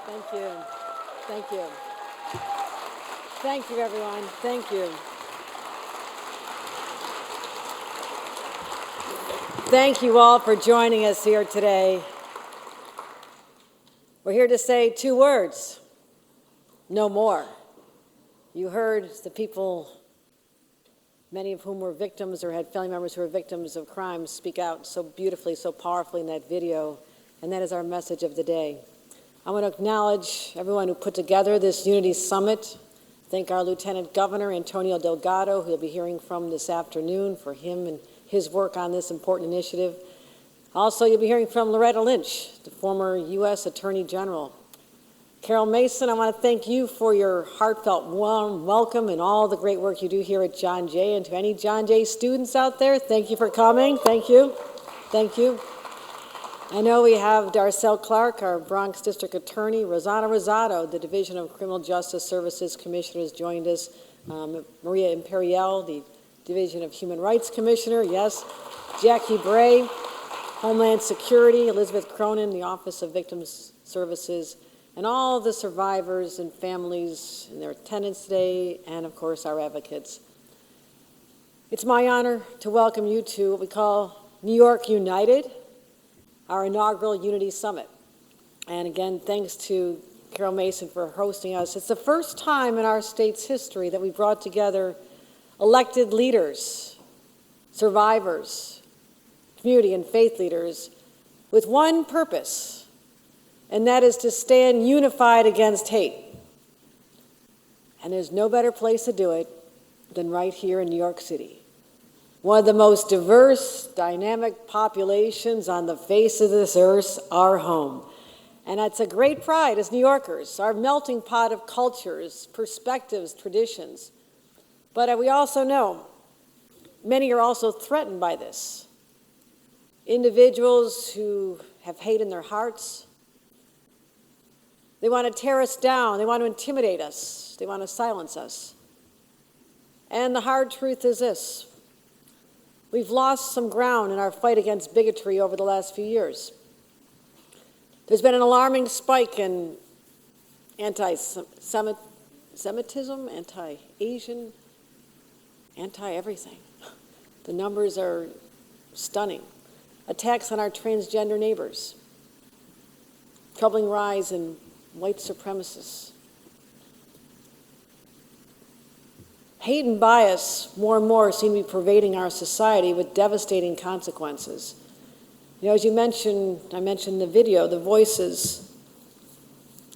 Thank you. Thank you. Thank you, everyone. Thank you. Thank you all for joining us here today. We're here to say two words: no more. You heard the people, many of whom were victims or had family members who were victims of crimes, speak out so beautifully, so powerfully in that video, and that is our message of the day. I want to acknowledge everyone who put together this Unity Summit. Thank our Lieutenant Governor, Antonio Delgado, who you'll be hearing from this afternoon, for him and his work on this important initiative. Also, you'll be hearing from Loretta Lynch, the former U.S. Attorney General. Carol Mason, I want to thank you for your heartfelt warm welcome and all the great work you do here at John Jay. And to any John Jay students out there, thank you for coming. Thank you. Thank you. I know we have Darcel Clark, our Bronx District Attorney. Rosanna Rosado, the Division of Criminal Justice Services Commissioner, has joined us. Maria Imperial, the Division of Human Rights Commissioner, yes. Jackie Bray, Homeland Security. Elizabeth Cronin, the Office of Victims Services, and all the survivors and families and their attendants today, and of course our advocates. It's my honor to welcome you to what we call New York United, our inaugural Unity Summit. And again, thanks to Carol Mason for hosting us. It's the first time in our state's history that we brought together elected leaders, survivors, community and faith leaders with one purpose, and that is to stand unified against hate. And there's no better place to do it than right here in New York City. One of the most diverse, dynamic populations on the face of this earth, our home. And it's a great pride as New Yorkers, our melting pot of cultures, perspectives, traditions. But we also know many are also threatened by this. Individuals who have hate in their hearts. They want to tear us down. They want to intimidate us. They want to silence us. And the hard truth is this: we've lost some ground in our fight against bigotry over the last few years. There's been an alarming spike in anti-Semitism, anti-Asian, anti-everything. The numbers are stunning. Attacks on our transgender neighbors. Troubling rise in white supremacists. Hate and bias more and more seem to be pervading our society with devastating consequences. You know, as you mentioned, I mentioned the video, the voices,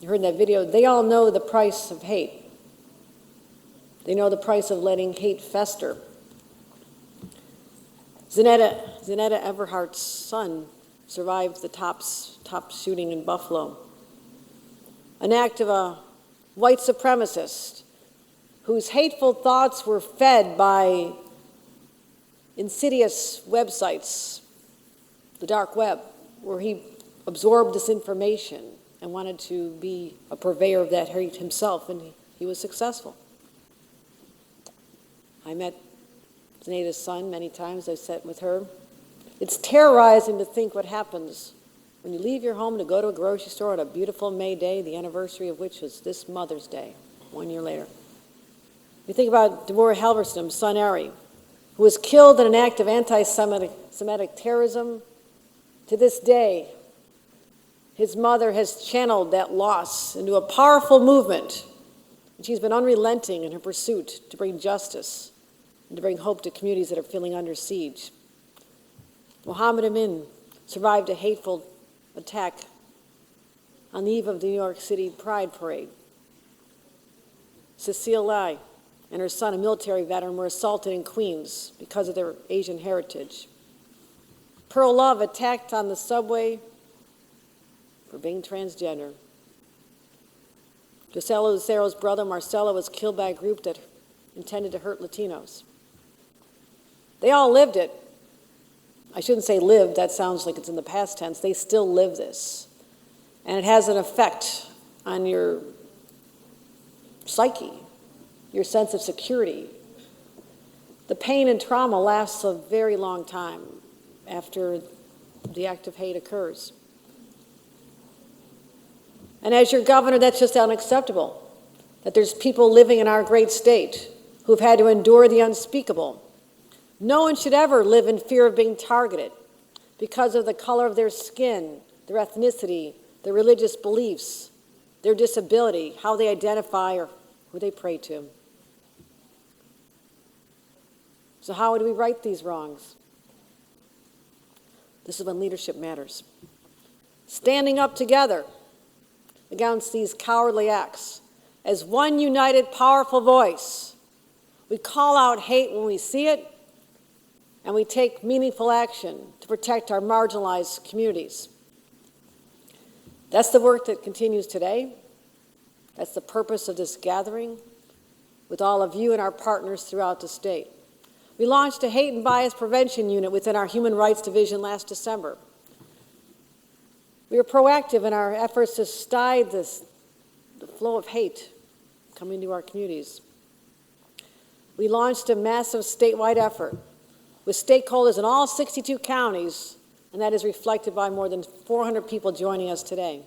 you heard in that video, they all know the price of hate. They know the price of letting hate fester. Zanetta Everhart's son survived the top shooting in Buffalo. An act of a white supremacist whose hateful thoughts were fed by insidious websites, the dark web, where he absorbed this information and wanted to be a purveyor of that hate himself, and he was successful. I met Zanetta's son many times. I sat with her. It's terrorizing to think what happens when you leave your home to go to a grocery store on a beautiful May Day, the anniversary of which was this Mother's Day, 1 year later. You think about Deborah Halberstam's son, Ari, who was killed in an act of anti-Semitic terrorism. To this day, his mother has channeled that loss into a powerful movement, and she's been unrelenting in her pursuit to bring justice and to bring hope to communities that are feeling under siege. Mohammed Amin survived a hateful attack on the eve of the New York City Pride Parade. Cecile Lai and her son, a military veteran, were assaulted in Queens because of their Asian heritage. Pearl Love attacked on the subway for being transgender. Gisela Lucero's brother, Marcelo, was killed by a group that intended to hurt Latinos. They all lived it. I shouldn't say lived, that sounds like it's in the past tense. They still live this. And it has an effect on your psyche, your sense of security. The pain and trauma lasts a very long time after the act of hate occurs. And as your governor, that's just unacceptable, that there's people living in our great state who've had to endure the unspeakable. No one should ever live in fear of being targeted because of the color of their skin, their ethnicity, their religious beliefs, their disability, how they identify, or who they pray to. So how do we right these wrongs? This is when leadership matters. Standing up together against these cowardly acts as one united, powerful voice. We call out hate when we see it, and we take meaningful action to protect our marginalized communities. That's the work that continues today. That's the purpose of this gathering with all of you and our partners throughout the state. We launched a hate and bias prevention unit within our Human Rights Division last December. We were proactive in our efforts to stymie the flow of hate coming to our communities. We launched a massive statewide effort with stakeholders in all 62 counties, and that is reflected by more than 400 people joining us today.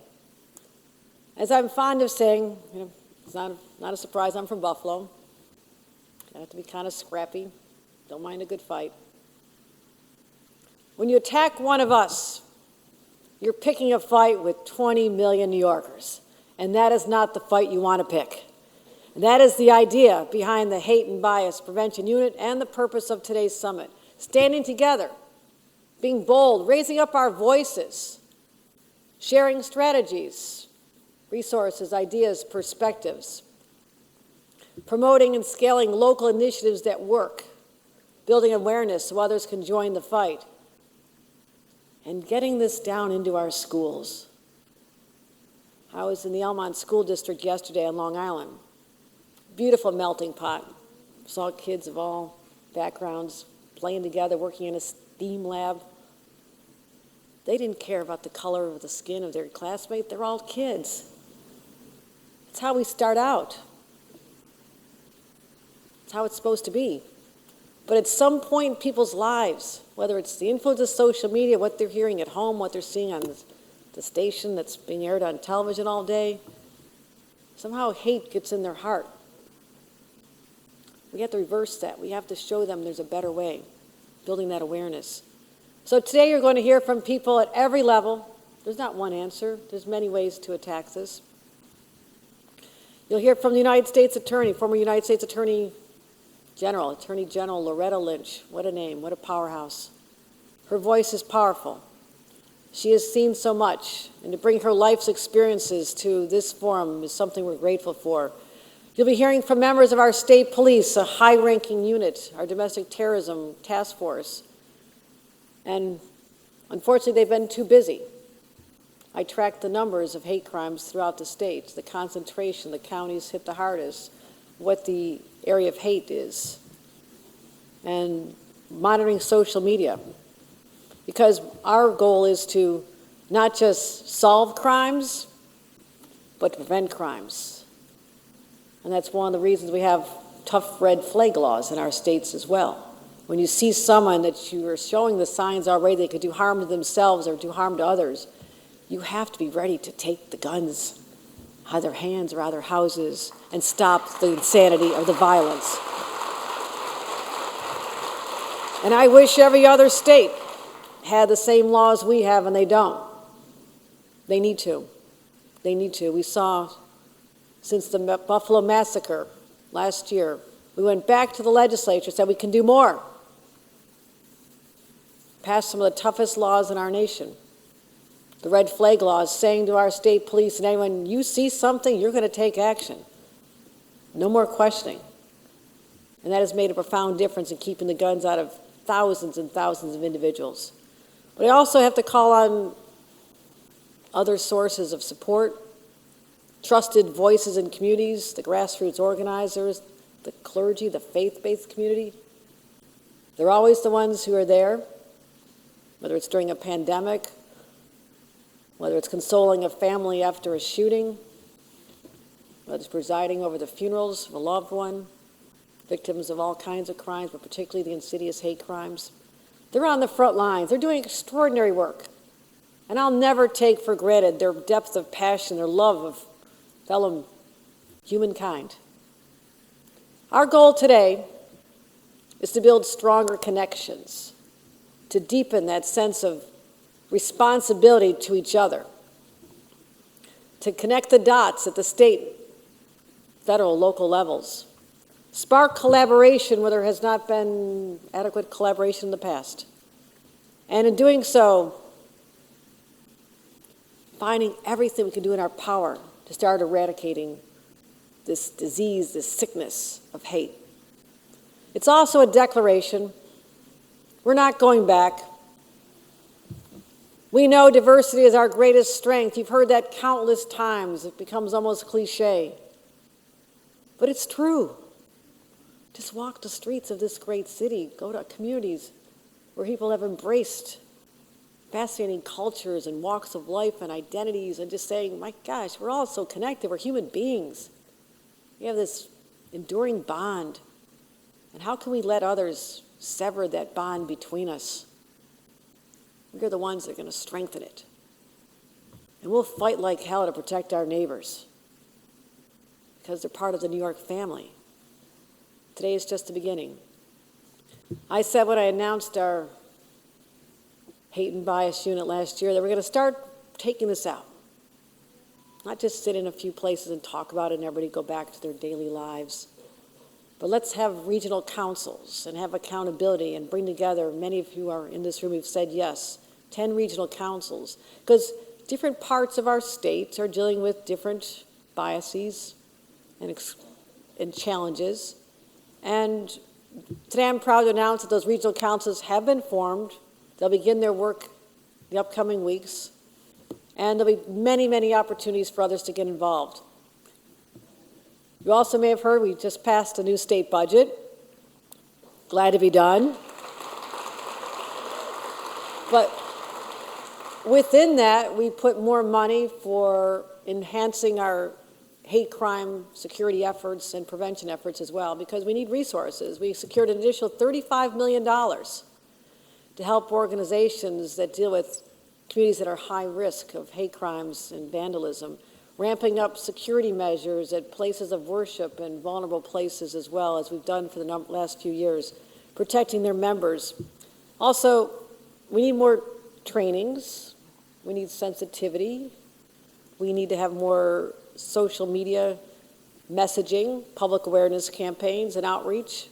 As I'm fond of saying, it's not a surprise, I'm from Buffalo. I have to be kind of scrappy, don't mind a good fight. When you attack one of us, you're picking a fight with 20 million New Yorkers, and that is not the fight you want to pick. And that is the idea behind the Hate and Bias Prevention Unit and the purpose of today's summit. Standing together, being bold, raising up our voices, sharing strategies, resources, ideas, perspectives, promoting and scaling local initiatives that work, building awareness so others can join the fight, and getting this down into our schools. I was in the Elmont School District yesterday on Long Island. Beautiful melting pot. Saw kids of all backgrounds playing together, working in a STEAM lab. They didn't care about the color of the skin of their classmate. They're all kids. That's how we start out. That's how it's supposed to be. But at some point in people's lives, whether it's the influence of social media, what they're hearing at home, what they're seeing on the station that's being aired on television all day, somehow hate gets in their heart. We have to reverse that. We have to show them there's a better way, building that awareness. So today you're going to hear from people at every level. There's not one answer. There's many ways to attack this. You'll hear from the United States Attorney, former United States Attorney General Loretta Lynch. What a name, what a powerhouse. Her voice is powerful. She has seen so much, and to bring her life's experiences to this forum is something we're grateful for. You'll be hearing from members of our state police, a high-ranking unit, our domestic terrorism task force. And unfortunately, they've been too busy. I tracked the numbers of hate crimes throughout the state, the concentration, the counties hit the hardest, what the area of hate is, and monitoring social media. Because our goal is to not just solve crimes, but to prevent crimes. And that's one of the reasons we have tough red flag laws in our states as well. When you see someone that you are showing the signs already they could do harm to themselves or do harm to others, you have to be ready to take the guns out of their hands or out of their houses and stop the insanity or the violence. And I wish every other state had the same laws we have, and they don't. They need to. They need to. We saw since the Buffalo massacre last year, we went back to the legislature, said we can do more. Passed some of the toughest laws in our nation. The red flag laws saying to our state police and anyone, you see something, you're going to take action. No more questioning. And that has made a profound difference in keeping the guns out of thousands and thousands of individuals. But I also have to call on other sources of support, trusted voices in communities, the grassroots organizers, the clergy, the faith-based community. They're always the ones who are there, whether it's during a pandemic, whether it's consoling a family after a shooting, whether it's presiding over the funerals of a loved one, victims of all kinds of crimes, but particularly the insidious hate crimes. They're on the front lines. They're doing extraordinary work. And I'll never take for granted their depth of passion, their love of fellow humankind. Our goal today is to build stronger connections, to deepen that sense of responsibility to each other, to connect the dots at the state, federal, local levels, spark collaboration where there has not been adequate collaboration in the past. And in doing so, finding everything we can do in our power to start eradicating this disease, this sickness of hate. It's also a declaration. We're not going back. We know diversity is our greatest strength. You've heard that countless times. It becomes almost cliche. But it's true. Just walk the streets of this great city. Go to communities where people have embraced fascinating cultures and walks of life and identities, and just saying, my gosh, we're all so connected. We're human beings. We have this enduring bond. And how can we let others sever that bond between us? We're the ones that are going to strengthen it. And we'll fight like hell to protect our neighbors because they're part of the New York family. Today is just the beginning. I said when I announced our hate and bias unit last year that we're going to start taking this out. Not just sit in a few places and talk about it and everybody go back to their daily lives. But let's have regional councils and have accountability and bring together, many of you are in this room who've said yes, 10 regional councils. Because different parts of our state are dealing with different biases and challenges. And today I'm proud to announce that those regional councils have been formed. They'll begin their work the upcoming weeks. And there'll be many, many opportunities for others to get involved. You also may have heard we just passed a new state budget. Glad to be done. But within that, we put more money for enhancing our hate crime security efforts and prevention efforts as well, because we need resources. We secured an additional $35 million to help organizations that deal with communities that are high risk of hate crimes and vandalism, ramping up security measures at places of worship and vulnerable places as well, as we've done for the last few years, protecting their members. Also, we need more trainings. We need sensitivity. We need to have more social media messaging, public awareness campaigns and outreach,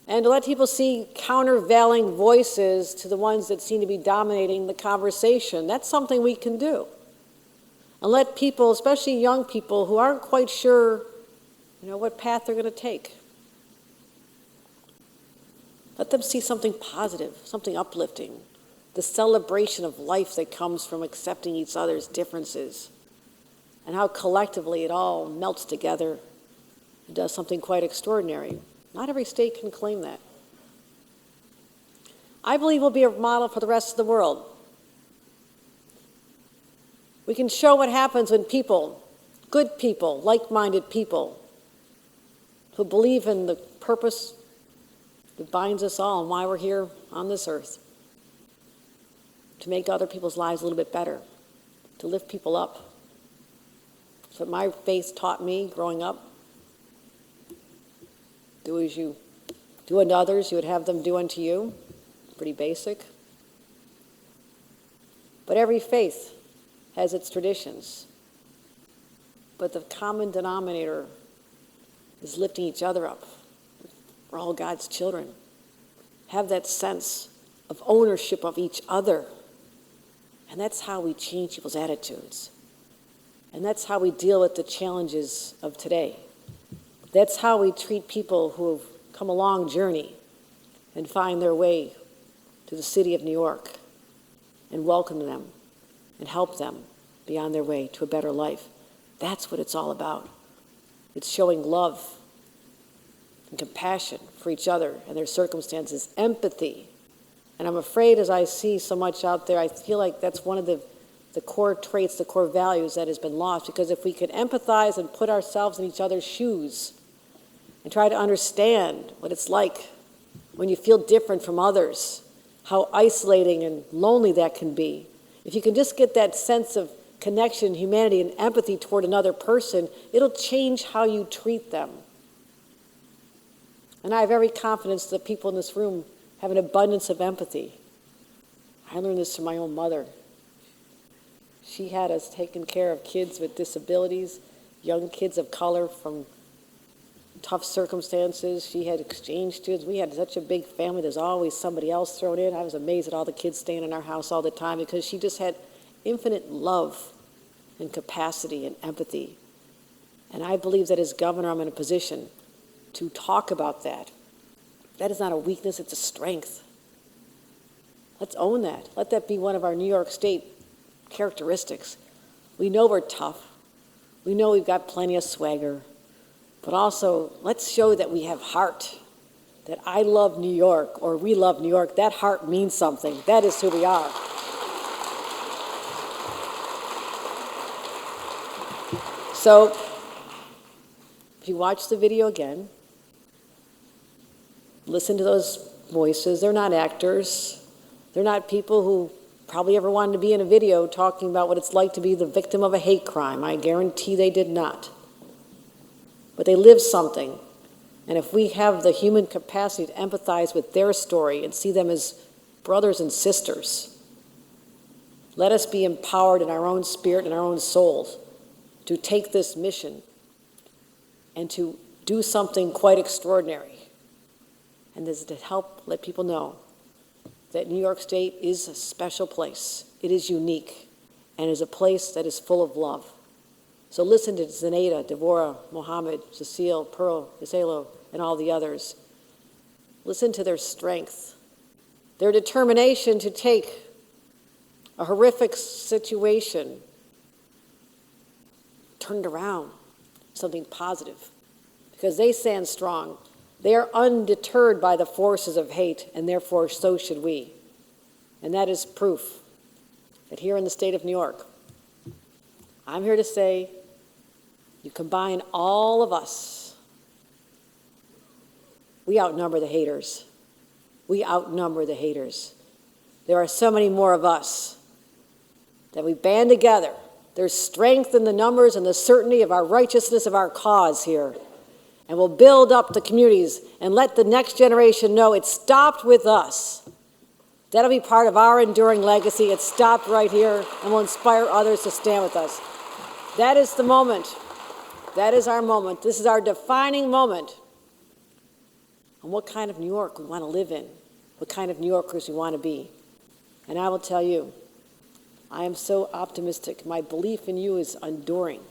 and to let people see countervailing voices to the ones that seem to be dominating the conversation. That's something we can do. And let people, especially young people who aren't quite sure, what path they're going to take, let them see something positive, something uplifting, the celebration of life that comes from accepting each other's differences, and how collectively it all melts together and does something quite extraordinary. Not every state can claim that. I believe we'll be a model for the rest of the world. We can show what happens when people, good people, like-minded people, who believe in the purpose that binds us all and why we're here on this earth, to make other people's lives a little bit better, to lift people up. That's what my faith taught me growing up. Do as you do unto others, you would have them do unto you. Pretty basic. But every faith has its traditions. But the common denominator is lifting each other up. We're all God's children. Have that sense of ownership of each other. And that's how we change people's attitudes. And that's how we deal with the challenges of today. That's how we treat people who have come a long journey and find their way to the city of New York and welcome them and help them be on their way to a better life. That's what it's all about. It's showing love and compassion for each other and their circumstances, empathy. And I'm afraid, as I see so much out there, I feel like that's one of the core traits, the core values that has been lost, because if we could empathize and put ourselves in each other's shoes and try to understand what it's like when you feel different from others, how isolating and lonely that can be, If you can just get that sense of connection, humanity, and empathy toward another person, it'll change how you treat them. And I have every confidence that people in this room have an abundance of empathy. I learned this from my own mother. She had us taking care of kids with disabilities, young kids of color from tough circumstances. She had exchange students. We had such a big family. There's always somebody else thrown in. I was amazed at all the kids staying in our house all the time because she just had infinite love and capacity and empathy. And I believe that as governor, I'm in a position to talk about that. That is not a weakness, it's a strength. Let's own that. Let that be one of our New York State characteristics. We know we're tough. We know we've got plenty of swagger. But also, let's show that we have heart. That I love New York, or we love New York. That heart means something. That is who we are. So, if you watch the video again, listen to those voices. They're not actors. They're not people who probably ever wanted to be in a video talking about what it's like to be the victim of a hate crime. I guarantee they did not. But they lived something. And if we have the human capacity to empathize with their story and see them as brothers and sisters, let us be empowered in our own spirit and our own souls to take this mission and to do something quite extraordinary. And this is to help let people know that New York State is a special place. It is unique and is a place that is full of love. So listen to Zenaida, Devorah, Mohammed, Cecile, Pearl, Iselo, and all the others. Listen to their strength, their determination to take a horrific situation, turn it around, something positive, because they stand strong. They are undeterred by the forces of hate, and therefore so should we. And that is proof that here in the state of New York, I'm here to say, you combine all of us, we outnumber the haters. We outnumber the haters. There are so many more of us that we band together. There's strength in the numbers and the certainty of our righteousness of our cause here. And we'll build up the communities and let the next generation know it stopped with us. That'll be part of our enduring legacy. It stopped right here, and will inspire others to stand with us. That is the moment. That is our moment. This is our defining moment on what kind of New York we want to live in, what kind of New Yorkers we want to be. And I will tell you, I am so optimistic. My belief in you is enduring.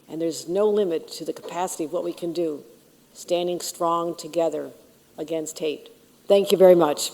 And there's no limit to the capacity of what we can do, standing strong together against hate. Thank you very much.